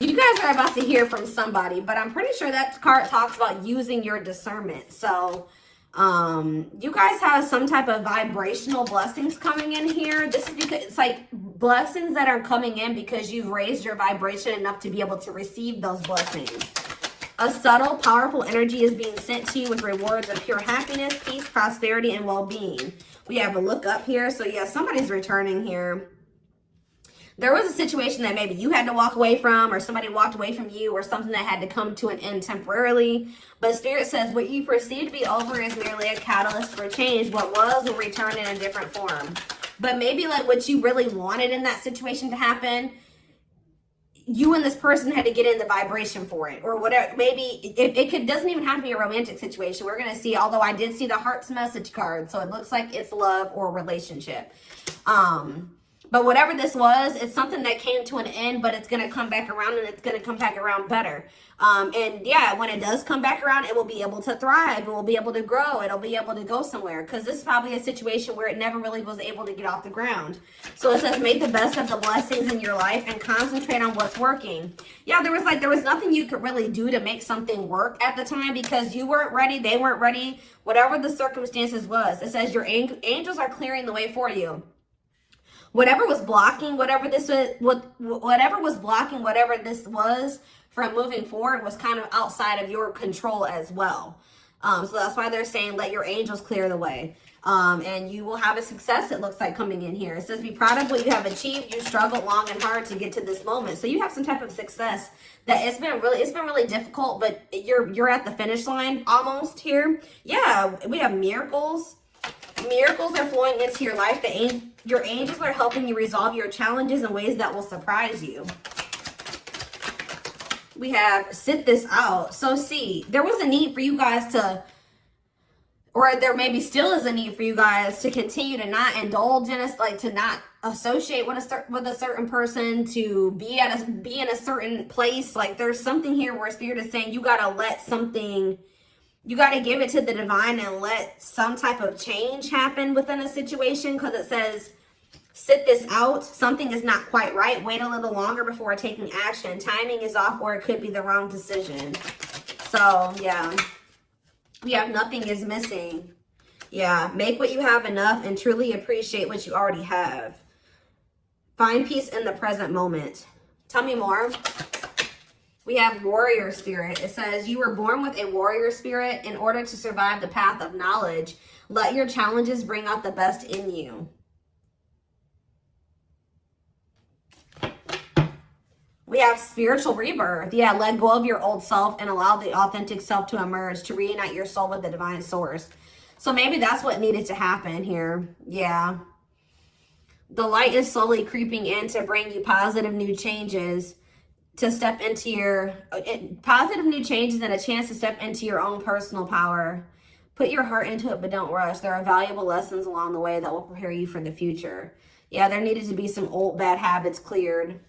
You guys are about to hear from somebody, but I'm pretty sure that card talks about using your discernment. So you guys have some type of vibrational blessings coming in here. This is because it's like blessings that are coming in because you've raised your vibration enough to be able to receive those blessings. A subtle, powerful energy is being sent to you with rewards of pure happiness, peace, prosperity, and well-being. We have a look up here. So yeah, somebody's returning here. There was a situation that maybe you had to walk away from, or somebody walked away from you, or something that had to come to an end temporarily. But Spirit says what you perceive to be over is merely a catalyst for change. What was will return in a different form. But maybe like what you really wanted in that situation to happen, you and this person had to get in the vibration for it, or whatever. Maybe it doesn't even have to be a romantic situation. We're going to see, although I did see the heart's message card, so it looks like it's love or relationship. But whatever this was, it's something that came to an end, but it's going to come back around, and it's going to come back around better. And yeah, when it does come back around, it will be able to thrive. It will be able to grow. It'll be able to go somewhere, because this is probably a situation where it never really was able to get off the ground. So it says, make the best of the blessings in your life and concentrate on what's working. Yeah, there was nothing you could really do to make something work at the time, because you weren't ready. They weren't ready. Whatever the circumstances was, it says your angels are clearing the way for you. Whatever was blocking, whatever this was from moving forward was kind of outside of your control as well. So that's why they're saying let your angels clear the way. And you will have a success, it looks like, coming in here. It says be proud of what you have achieved. You struggled long and hard to get to this moment. So you have some type of success that it's been really difficult, but you're at the finish line almost here. Yeah, we have miracles. Miracles are flowing into your life. Your angels are helping you resolve your challenges in ways that will surprise you. We have sit this out. So see, there was a need for you guys to, or there maybe still is a need for you guys to continue to not indulge in us, like to not associate with a certain person, to be in a certain place. Like there's something here where Spirit is saying you gotta let something. You got to give it to the divine and let some type of change happen within a situation, because it says, sit this out. Something is not quite right. Wait a little longer before taking action. Timing is off, or it could be the wrong decision. So, yeah. We have nothing is missing. Yeah. Make what you have enough and truly appreciate what you already have. Find peace in the present moment. Tell me more. We have warrior spirit. It says you were born with a warrior spirit in order to survive the path of knowledge. Let your challenges bring out the best in you. We have spiritual rebirth. Yeah, let go of your old self and allow the authentic self to emerge, to reunite your soul with the divine source. So maybe that's what needed to happen here. Yeah. The light is slowly creeping in to bring you positive new changes, to step into your positive new changes and a chance to step into your own personal power. Put your heart into it, but don't rush. There are valuable lessons along the way that will prepare you for the future. Yeah, there needed to be some old bad habits cleared.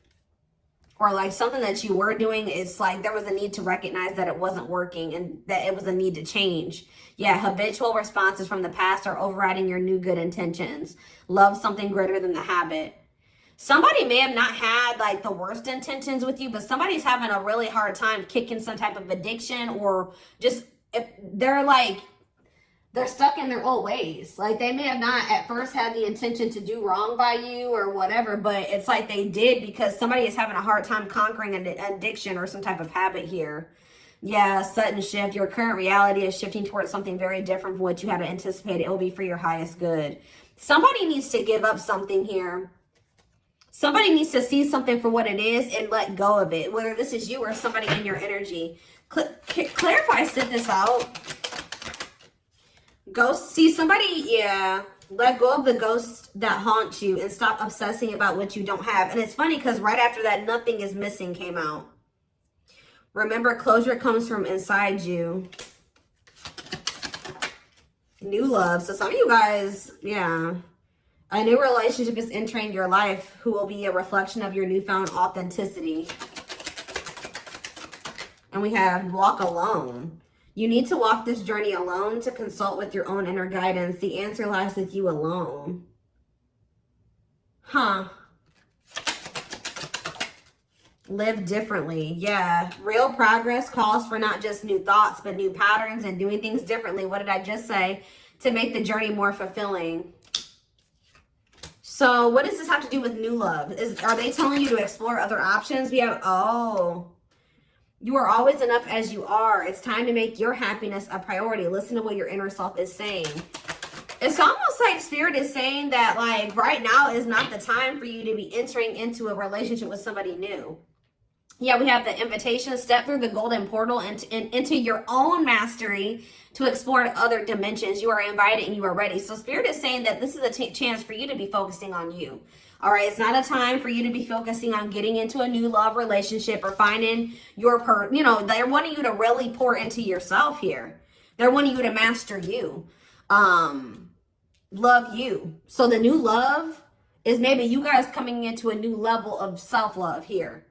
Or like something that you were doing, is like there was a need to recognize that it wasn't working and that it was a need to change. Yeah, habitual responses from the past are overriding your new good intentions. Love something greater than the habit. Somebody may have not had like the worst intentions with you, but somebody's having a really hard time kicking some type of addiction, or just if they're stuck in their old ways. Like they may have not at first had the intention to do wrong by you or whatever, but it's like they did because somebody is having a hard time conquering an addiction or some type of habit here. Yeah, sudden shift. Your current reality is shifting towards something very different from what you had anticipated. It will be for your highest good. Somebody needs to give up something here. Somebody needs to see something for what it is and let go of it, whether this is you or somebody in your energy. Clarify, sit this out. Ghost, see somebody, yeah. Let go of the ghosts that haunt you and stop obsessing about what you don't have. And it's funny because right after that, nothing is missing came out. Remember, closure comes from inside you. New love. So some of you guys, yeah. A new relationship is entering your life who will be a reflection of your newfound authenticity. And we have walk alone. You need to walk this journey alone to consult with your own inner guidance. The answer lies with you alone. Huh. Live differently. Yeah. Real progress calls for not just new thoughts, but new patterns and doing things differently. What did I just say? To make the journey more fulfilling. So what does this have to do with new love? Are they telling you to explore other options? We have, oh, you are always enough as you are. It's time to make your happiness a priority. Listen to what your inner self is saying. It's almost like Spirit is saying that, like, right now is not the time for you to be entering into a relationship with somebody new. Yeah, we have the invitation, step through the golden portal into your own mastery to explore other dimensions. You are invited and you are ready. So Spirit is saying that this is a chance for you to be focusing on you. All right, it's not a time for you to be focusing on getting into a new love relationship or finding your they're wanting you to really pour into yourself here. They're wanting you to master you, love you. So the new love is maybe you guys coming into a new level of self-love here.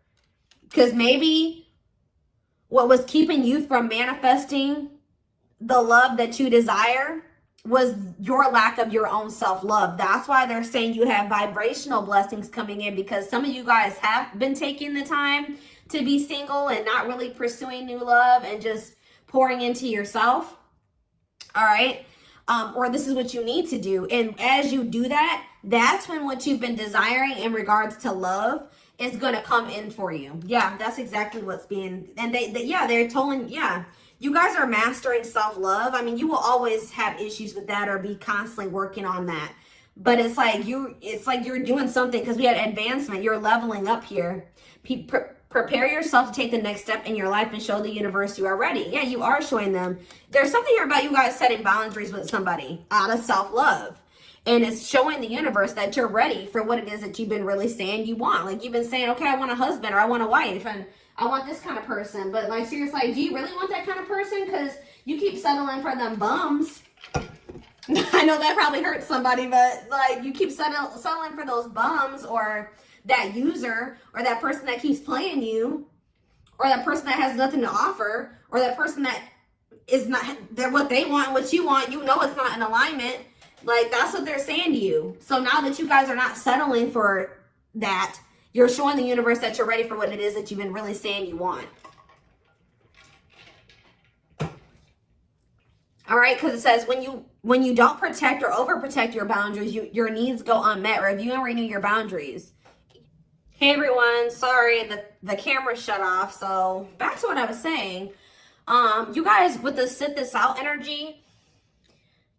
Because maybe what was keeping you from manifesting the love that you desire was your lack of your own self-love. That's why they're saying you have vibrational blessings coming in, because some of you guys have been taking the time to be single and not really pursuing new love and just pouring into yourself. All right. Or this is what you need to do. And as you do that, that's when what you've been desiring in regards to love is going to come in for you. Yeah, that's exactly what's being, and they're telling, you guys are mastering self-love. I mean, you will always have issues with that or be constantly working on that. But it's like you're doing something, because we had advancement. You're leveling up here. Prepare yourself to take the next step in your life and show the universe you are ready. Yeah, you are showing them. There's something here about you guys setting boundaries with somebody out of self-love. And it's showing the universe that you're ready for what it is that you've been really saying you want. Like, you've been saying, okay, I want a husband, or I want a wife, and I want this kind of person. But, like, seriously, do you really want that kind of person? Because you keep settling for them bums. I know that probably hurts somebody, but, like, you keep settling for those bums, or that user, or that person that keeps playing you, or that person that has nothing to offer, or that person that is not, they're what they want, what you want, you know it's not in alignment. Like, that's what they're saying to you. So now that you guys are not settling for that, you're showing the universe that you're ready for what it is that you've been really saying you want. All right, because it says when you don't protect or overprotect your boundaries, your needs go unmet. Review and renew your boundaries. Hey everyone, sorry the camera shut off. So back to what I was saying. You guys, with the sit this out energy,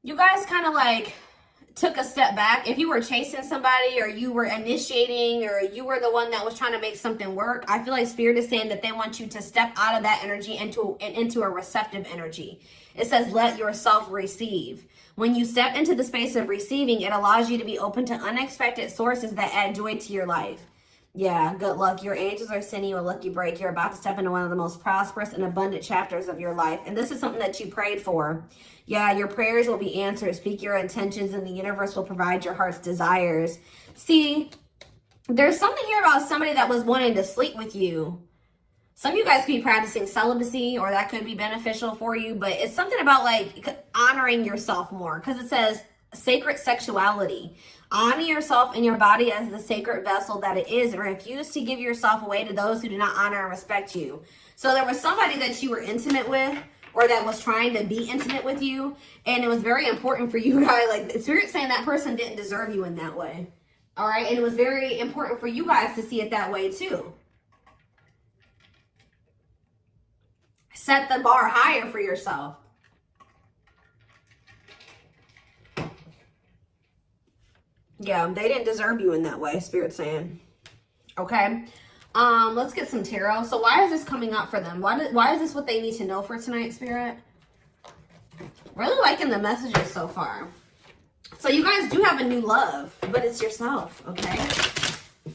you guys kind of like took a step back. If you were chasing somebody, or you were initiating, or you were the one that was trying to make something work, I feel like Spirit is saying that they want you to step out of that energy into a receptive energy. It says, let yourself receive. When you step into the space of receiving, it allows you to be open to unexpected sources that add joy to your life. Yeah, good luck. Your angels are sending you a lucky break. You're about to step into one of the most prosperous and abundant chapters of your life. And this is something that you prayed for. Yeah, your prayers will be answered. Speak your intentions and the universe will provide your heart's desires. See, there's something here about somebody that was wanting to sleep with you. Some of you guys could be practicing celibacy, or that could be beneficial for you. But it's something about like honoring yourself more, because it says sacred sexuality. Honor yourself and your body as the sacred vessel that it is, and refuse to give yourself away to those who do not honor and respect you. So there was somebody that you were intimate with, or that was trying to be intimate with you, and it was very important for you guys. Like, the Spirit's saying that person didn't deserve you in that way. All right, and it was very important for you guys to see it that way too. Set the bar higher for yourself. Yeah, they didn't deserve you in that way, Spirit's saying. Okay. Let's get some tarot. So why is this coming up for them? Why is this what they need to know for tonight, Spirit? Really liking the messages so far. So you guys do have a new love, but it's yourself, okay?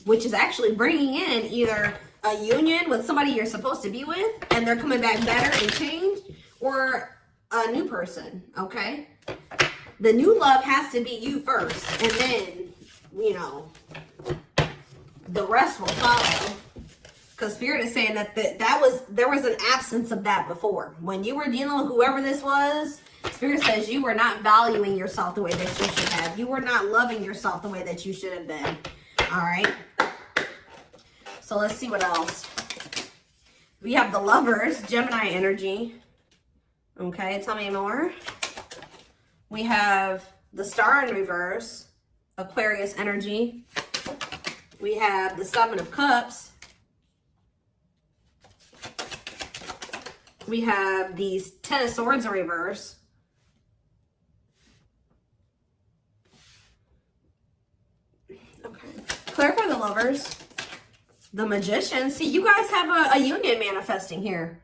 Which is actually bringing in either a union with somebody you're supposed to be with, and they're coming back better and changed, or a new person, okay? The new love has to be you first, and then, you know, the rest will follow. Because Spirit is saying that there was an absence of that before. When you were dealing with whoever this was, Spirit says you were not valuing yourself the way that you should have. You were not loving yourself the way that you should have been. All right? So let's see what else. We have the Lovers, Gemini energy. Okay, tell me more. We have the Star in reverse, Aquarius energy. We have the Seven of Cups. We have these Ten of Swords in reverse. Okay. Clarify the Lovers. The Magician. See, you guys have a union manifesting here.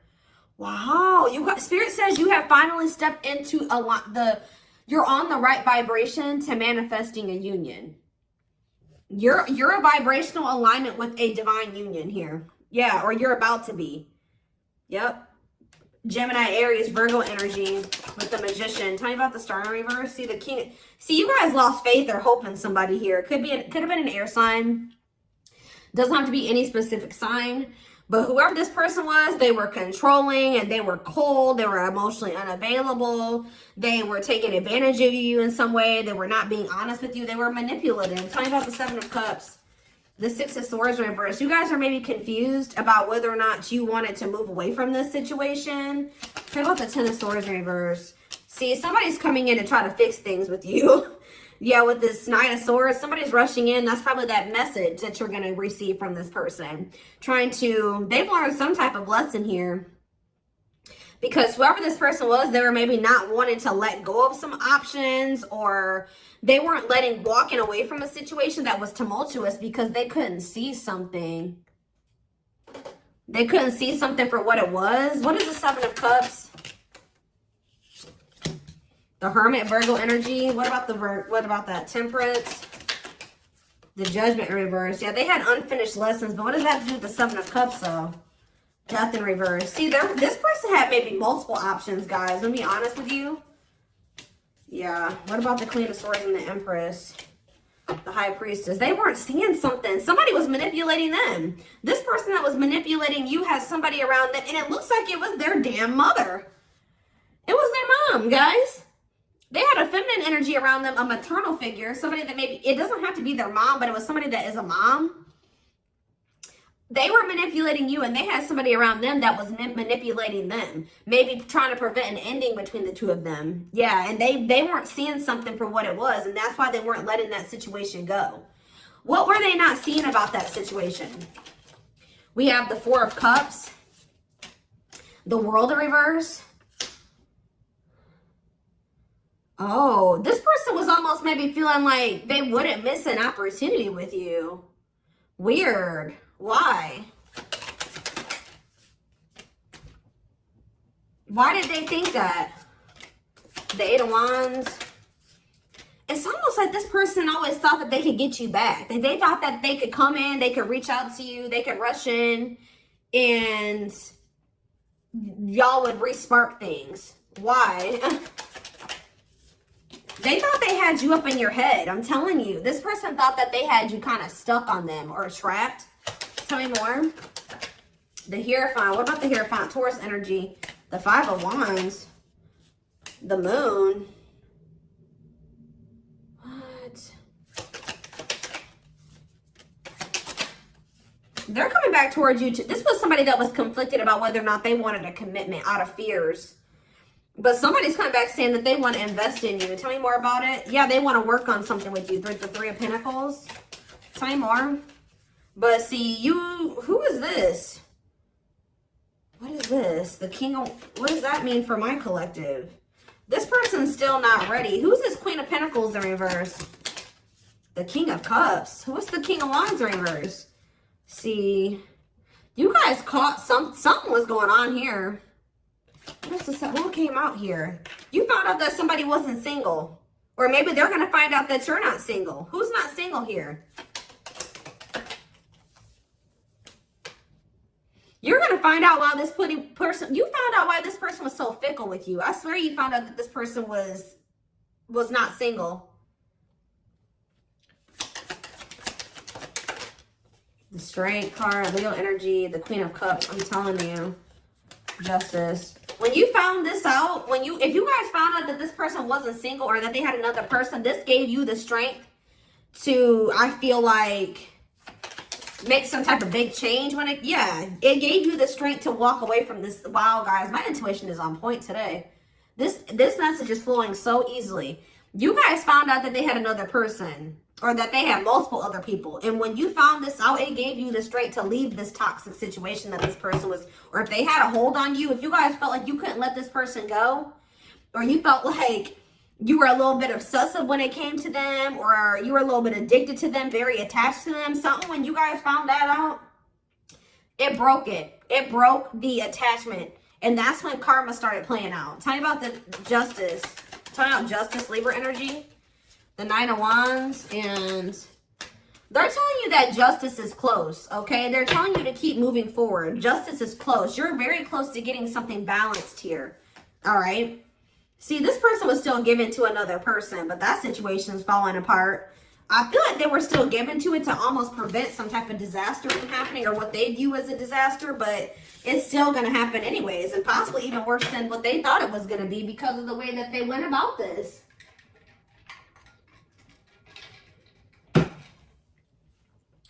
Wow. You got, Spirit says you have finally stepped into you're on the right vibration to manifesting a union. You're a vibrational alignment with a divine union here. Yeah, or you're about to be. Yep. Gemini, Aries, Virgo energy with the Magician. Tell me about the Star in reverse. See the King. See, you guys lost faith or hope in somebody here. Could have been an air sign. Doesn't have to be any specific sign. But whoever this person was, they were controlling and they were cold. They were emotionally unavailable. They were taking advantage of you in some way. They were not being honest with you. They were manipulative. Tell me about the Seven of Cups. The Six of Swords reverse. You guys are maybe confused about whether or not you wanted to move away from this situation. Tell me about the Ten of Swords reverse. See, somebody's coming in to try to fix things with you. Yeah, with this Nine of Swords, somebody's rushing in. That's probably that message that you're going to receive from this person. They've learned some type of lesson here. Because whoever this person was, they were maybe not wanting to let go of some options, or they weren't walking away from a situation that was tumultuous because they couldn't see something. They couldn't see something for what it was. What is the Seven of Cups? The Hermit, Virgo energy. What about that Temperance? The Judgment in reverse. Yeah, they had unfinished lessons, but what does that have to do with the Seven of Cups, though? Death in reverse. See, this person had maybe multiple options, guys. Let me be honest with you. Yeah. What about the Queen of Swords and the Empress? The High Priestess. They weren't seeing something. Somebody was manipulating them. This person that was manipulating you has somebody around them, and it looks like it was their damn mother. It was their mom, guys. They had a feminine energy around them, a maternal figure, somebody that maybe, it doesn't have to be their mom, but it was somebody that is a mom. They were manipulating you, and they had somebody around them that was manipulating them. Maybe trying to prevent an ending between the two of them. Yeah, and they weren't seeing something for what it was, and that's why they weren't letting that situation go. What were they not seeing about that situation? We have the Four of Cups. The World in reverse. Oh, this person was almost maybe feeling like they wouldn't miss an opportunity with you. Weird. Why? Why did they think that? The Eight of Wands. It's almost like this person always thought that they could get you back. They thought that they could come in, they could reach out to you, they could rush in, and y'all would re-spark things. Why? They thought they had you up in your head. I'm telling you. This person thought that they had you kind of stuck on them or trapped. Tell me more. The Hierophant. What about the Hierophant? Taurus energy. The Five of Wands. The Moon. What? They're coming back towards you too. This was somebody that was conflicted about whether or not they wanted a commitment out of fears. But somebody's coming back saying that they want to invest in you. Tell me more about it. Yeah, they want to work on something with you. The Three of Pentacles. Tell me more. But see, who is this? What is this? The King of, what does that mean for my collective? This person's still not ready. Who's this Queen of Pentacles in reverse? The King of Cups. Who's the King of Wands in reverse? See, you guys caught something was going on here. What came out here? You found out that somebody wasn't single. Or maybe they're going to find out that you're not single. Who's not single here? You're going to find out why this person... You found out why this person was so fickle with you. I swear you found out that this person was not single. The Strength card, Leo energy, the Queen of Cups. I'm telling you. Justice. When you found this out, if you guys found out that this person wasn't single or that they had another person, this gave you the strength to, I feel like, make some type of big change when it gave you the strength to walk away from this. Wow, guys, my intuition is on point today. This message is flowing so easily. You guys found out that they had another person, or that they had multiple other people, and when you found this out, it gave you the strength to leave this toxic situation that this person was, or if they had a hold on you, if you guys felt like you couldn't let this person go, or you felt like you were a little bit obsessive when it came to them, or you were a little bit addicted to them, very attached to them, something, when you guys found that out, it broke it. It broke the attachment. And that's when karma started playing out. Tell me about the justice. Tell me about justice, Libra energy. The 9 of Wands. And they're telling you that justice is close, okay? They're telling you to keep moving forward. Justice is close. You're very close to getting something balanced here, all right? See, this person was still given to another person, but that situation is falling apart. I feel like they were still given to it to almost prevent some type of disaster from happening, or what they view as a disaster, but it's still going to happen anyways, and possibly even worse than what they thought it was going to be because of the way that they went about this.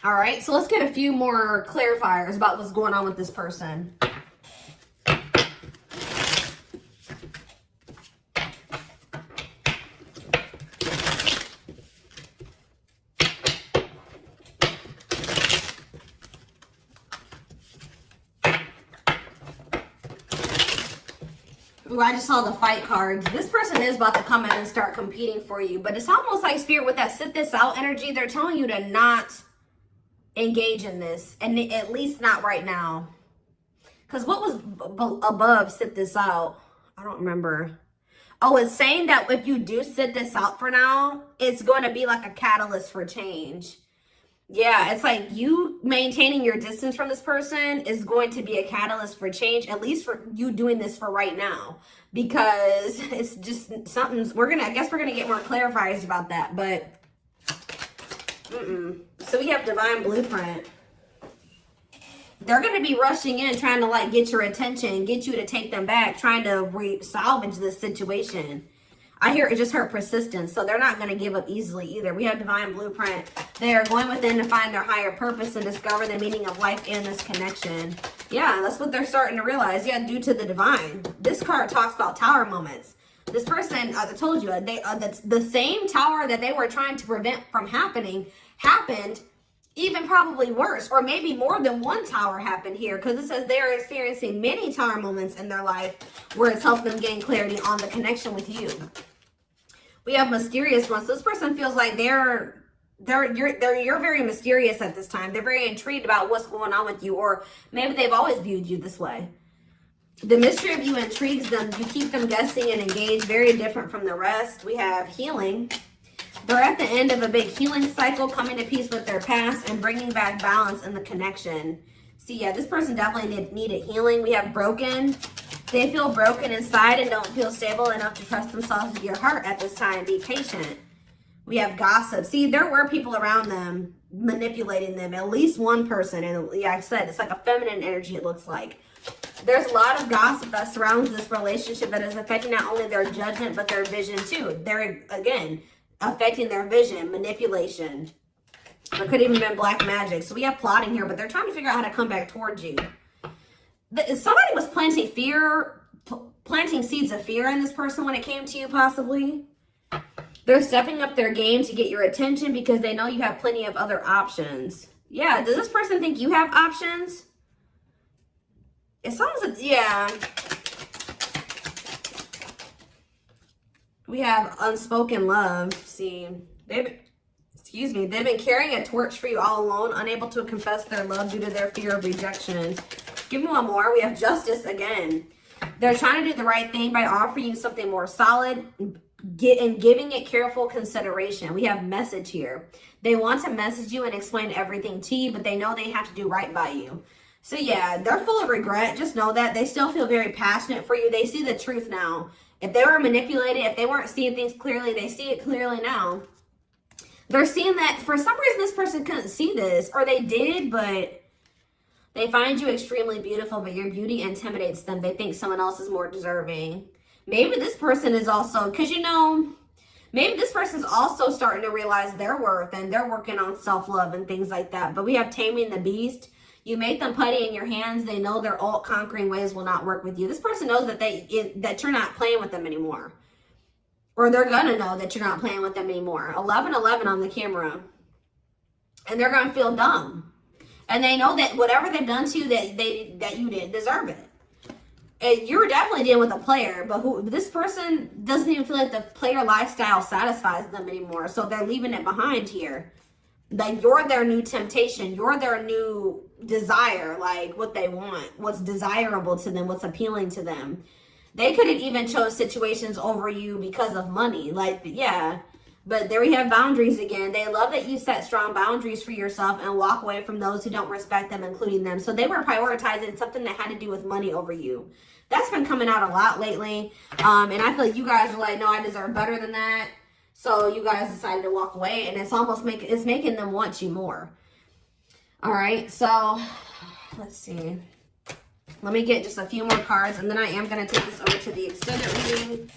All right, so let's get a few more clarifiers about what's going on with this person. Ooh, I just saw the fight cards. This person is about to come in and start competing for you, but it's almost like Spirit with that sit this out energy. They're telling you to not engage in this, and at least not right now. Because what was above sit this out? I don't remember. Oh, it's saying that if you do sit this out for now, it's going to be like a catalyst for change. Yeah, it's like you maintaining your distance from this person is going to be a catalyst for change, at least for you doing this for right now, because it's just something's, I guess we're going to get more clarifiers about that, but, So we have Divine Blueprint. They're going to be rushing in, trying to like get your attention, get you to take them back, trying to salvage this situation. I hear it just hurt persistence, so they're not going to give up easily either. We have Divine Blueprint. They are going within to find their higher purpose and discover the meaning of life in this connection. Yeah, that's what they're starting to realize. Yeah, due to the divine. This card talks about tower moments. This person, I told you, that's the same tower that they were trying to prevent from happening happened, even probably worse, or maybe more than one tower happened here, because it says they are experiencing many tower moments in their life where it's helped them gain clarity on the connection with you. We have mysterious ones. So this person feels like you're very mysterious at this time. They're very intrigued about what's going on with you, or maybe they've always viewed you this way. The mystery of you intrigues them. You keep them guessing and engaged, very different from the rest. We have healing. They're at the end of a big healing cycle, coming to peace with their past and bringing back balance in the connection. See, yeah, this person definitely needed healing. We have broken. They feel broken inside and don't feel stable enough to trust themselves with your heart at this time. Be patient. We have gossip. See, there were people around them manipulating them, at least one person. And yeah, I said, it's like a feminine energy, it looks like. There's a lot of gossip that surrounds this relationship that is affecting not only their judgment, but their vision too. They're, again, affecting their vision, manipulation. There could even been black magic. So we have plotting here, but they're trying to figure out how to come back towards you. Somebody was planting seeds of fear in this person when it came to you, possibly. They're stepping up their game to get your attention because they know you have plenty of other options. Yeah, does this person think you have options? It sounds like, yeah. We have unspoken love. See, they've been carrying a torch for you all alone, unable to confess their love due to their fear of rejection. Give me one more. We have justice again. They're trying to do the right thing by offering you something more solid and giving it careful consideration. We have message here. They want to message you and explain everything to you, but they know they have to do right by you. So yeah, they're full of regret. Just know that they still feel very passionate for you. They see the truth now. If they were manipulated, if they weren't seeing things clearly, they see it clearly now. They're seeing that for some reason this person couldn't see this, or they did, but they find you extremely beautiful, but your beauty intimidates them. They think someone else is more deserving. Maybe this person is also, because you know, Maybe this person's also starting to realize their worth and they're working on self-love and things like that. But we have taming the beast. You make them putty in your hands. They know their alt conquering ways will not work with you. This person knows that that you're not playing with them anymore. Or they're going to know that you're not playing with them anymore. 11-11 on the camera. And they're going to feel dumb. And they know that whatever they've done to you, that you didn't deserve it. And you're definitely dealing with a player, but this person doesn't even feel like the player lifestyle satisfies them anymore. So they're leaving it behind here. Like, you're their new temptation. You're their new desire, like what they want, what's desirable to them, what's appealing to them. They could have even chose situations over you because of money. Like, yeah. But there we have boundaries again. They love that you set strong boundaries for yourself and walk away from those who don't respect them, including them. So they were prioritizing something that had to do with money over you. That's been coming out a lot lately. And I feel like you guys are like, no, I deserve better than that. So you guys decided to walk away, and it's almost making them want you more. All right, so let's see. Let me get just a few more cards, and then I am going to take this over to the extended reading.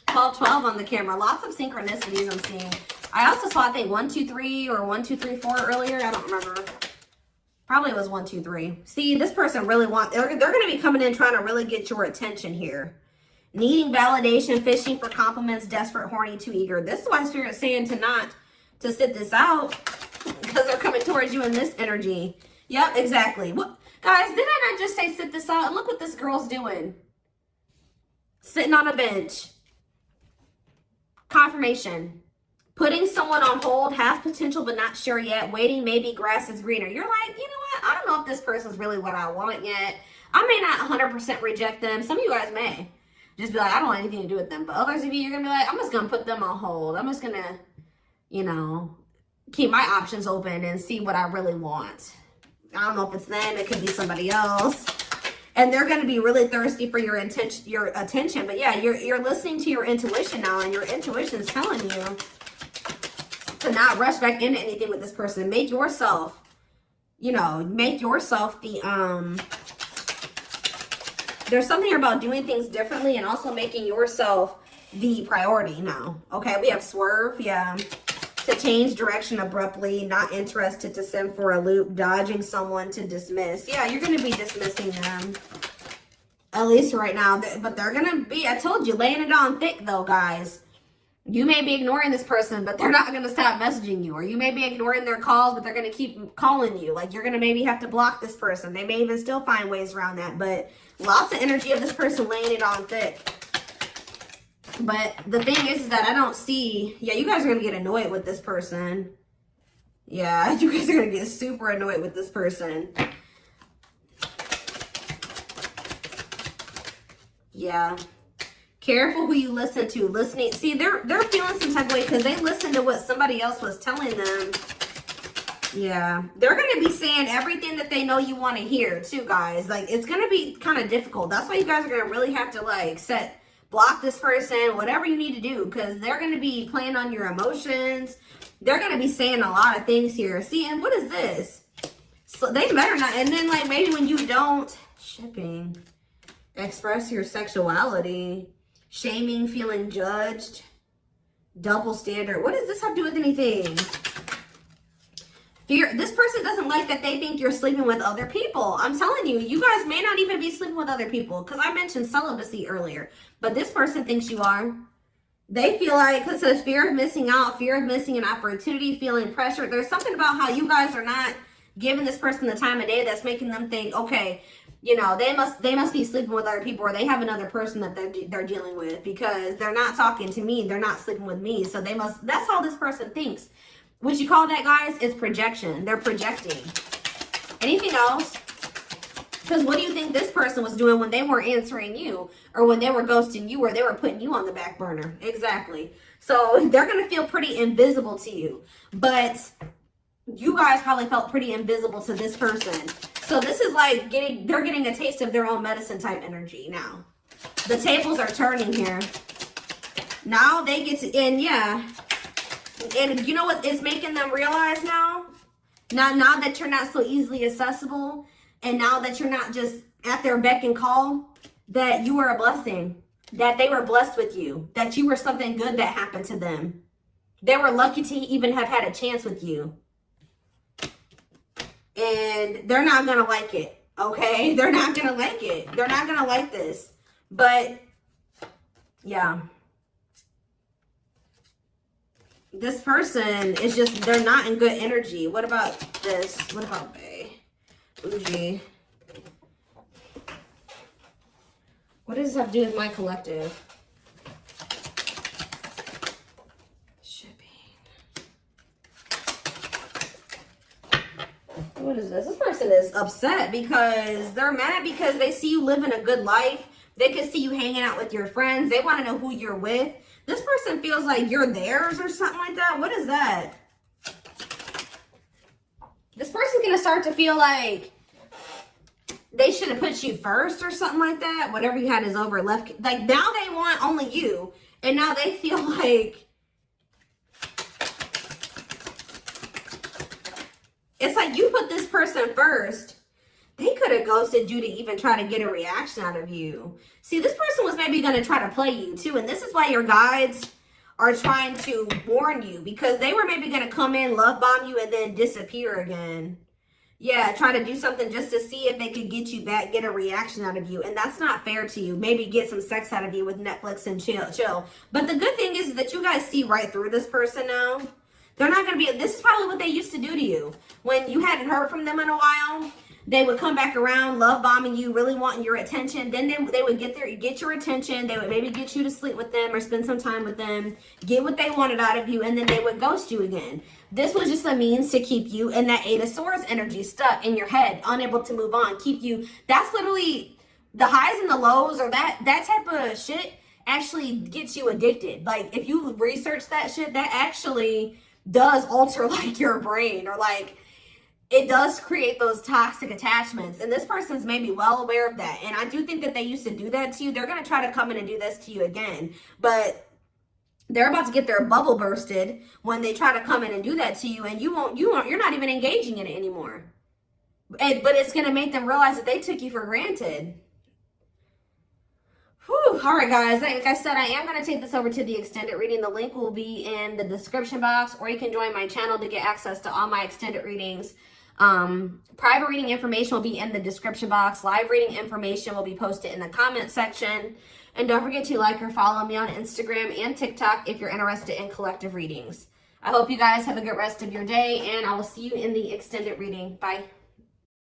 $12 on the camera. Lots of synchronicities I'm seeing. I also saw, I think, 1, 2, 3 or 1, 2, 3, 4 earlier. I don't remember. Probably it was 1, 2, 3. See, this person really they're going to be coming in trying to really get your attention here. Needing validation, fishing for compliments, desperate, horny, too eager. This is why Spirit's saying to sit this out, because they're coming towards you in this energy. Yep, exactly. What, guys, did I not just say sit this out? And look what this girl's doing. Sitting on a bench. Confirmation. Putting someone on hold, has potential but not sure yet. Waiting, maybe grass is greener. You're like, you know what? I don't know if this person's really what I want yet. I may not 100% reject them. Some of you guys may just be like, I don't want anything to do with them. But others of you, you're going to be like, I'm just going to put them on hold. I'm just going to, you know, keep my options open and see what I really want. I don't know if it's them. It could be somebody else. And they're going to be really thirsty for your attention. But yeah, you're listening to your intuition now, and your intuition is telling you to not rush back into anything with this person. Make yourself, you know, make yourself the, there's something about doing things differently and also making yourself the priority now. Okay, we have swerve, yeah. To change direction abruptly, not interested, to send for a loop, dodging someone, to dismiss. Yeah, you're going to be dismissing them. At least right now. But they're going to be, I told you, laying it on thick though, guys. You may be ignoring this person, but they're not going to stop messaging you. Or you may be ignoring their calls, but they're going to keep calling you. Like, you're going to maybe have to block this person. They may even still find ways around that. But lots of energy of this person laying it on thick. But the thing is that I don't see... Yeah, you guys are going to get annoyed with this person. Yeah, you guys are going to get super annoyed with this person. Yeah. Careful who you listen to. Listening. See, they're feeling some type of way because they listened to what somebody else was telling them. Yeah. They're going to be saying everything that they know you want to hear, too, guys. Like, it's going to be kind of difficult. That's why you guys are going to really have to, like, block this person, whatever you need to do, because they're going to be playing on your emotions. They're going to be saying a lot of things here. See, and what is this? So they better not. And then, like, maybe when you don't, shipping, express your sexuality, shaming, feeling judged, double standard. What does this have to do with anything? Fear. This person doesn't like that they think you're sleeping with other people. I'm telling you, you guys may not even be sleeping with other people, because I mentioned celibacy earlier. But this person thinks you are. They feel like, because it says fear of missing out, fear of missing an opportunity, feeling pressure. There's something about how you guys are not giving this person the time of day that's making them think, okay, you know, they must be sleeping with other people, or they have another person that they're dealing with, because they're not talking to me. They're not sleeping with me. So they must, that's how this person thinks. What you call that, guys, is projection. They're projecting. Anything else? Because what do you think this person was doing when they weren't answering you, or when they were ghosting you, or they were putting you on the back burner? Exactly. So they're going to feel pretty invisible to you. But you guys probably felt pretty invisible to this person. So this is like they're getting a taste of their own medicine type energy now. The tables are turning here. Now they get to, and yeah. And you know what it's making them realize now? Now that you're not so easily accessible, and now that you're not just at their beck and call, that you were a blessing, that they were blessed with you, that you were something good that happened to them. They were lucky to even have had a chance with you. And they're not going to like it, okay? They're not going to like it. They're not going to like this. But, yeah. This person is just, they're not in good energy. What about this? What about Bay? Uji. What does this have to do with my collective? Shipping. What is this? This person is upset because they're mad because they see you living a good life. They can see you hanging out with your friends. They want to know who you're with. This person feels like you're theirs or something like that. What is that? This person's going to start to feel like they should have put you first or something like that. Whatever you had is over. Left. Like, now they want only you. And now they feel like it's like you put this person first. They could have ghosted you to even try to get a reaction out of you. See, this person was maybe going to try to play you too. And this is why your guides are trying to warn you. Because they were maybe going to come in, love bomb you, and then disappear again. Yeah, try to do something just to see if they could get you back, get a reaction out of you. And that's not fair to you. Maybe get some sex out of you with Netflix and chill. But the good thing is that you guys see right through this person now. They're not going to be, this is probably what they used to do to you. When you hadn't heard from them in a while, they would come back around, love bombing you, really wanting your attention. Then they would get your attention. They would maybe get you to sleep with them or spend some time with them, get what they wanted out of you, and then they would ghost you again. This was just a means to keep you in that Eight of Swords energy, stuck in your head, unable to move on, keep you. That's literally the highs and the lows, or that type of shit actually gets you addicted. Like, if you research that shit, that actually does alter like your brain, or like it does create those toxic attachments. And this person's maybe well aware of that. And I do think that they used to do that to you. They're going to try to come in and do this to you again. But they're about to get their bubble bursted when they try to come in and do that to you. And you're not even engaging in it anymore. But it's going to make them realize that they took you for granted. Whew. All right, guys. Like I said, I am going to take this over to the extended reading. The link will be in the description box, or you can join my channel to get access to all my extended readings. Private reading information will be in the description box. Live reading information will be posted in the comment section. And don't forget to like or follow me on Instagram and TikTok if you're interested in collective readings. I hope you guys have a good rest of your day, and I will see you in the extended reading. Bye.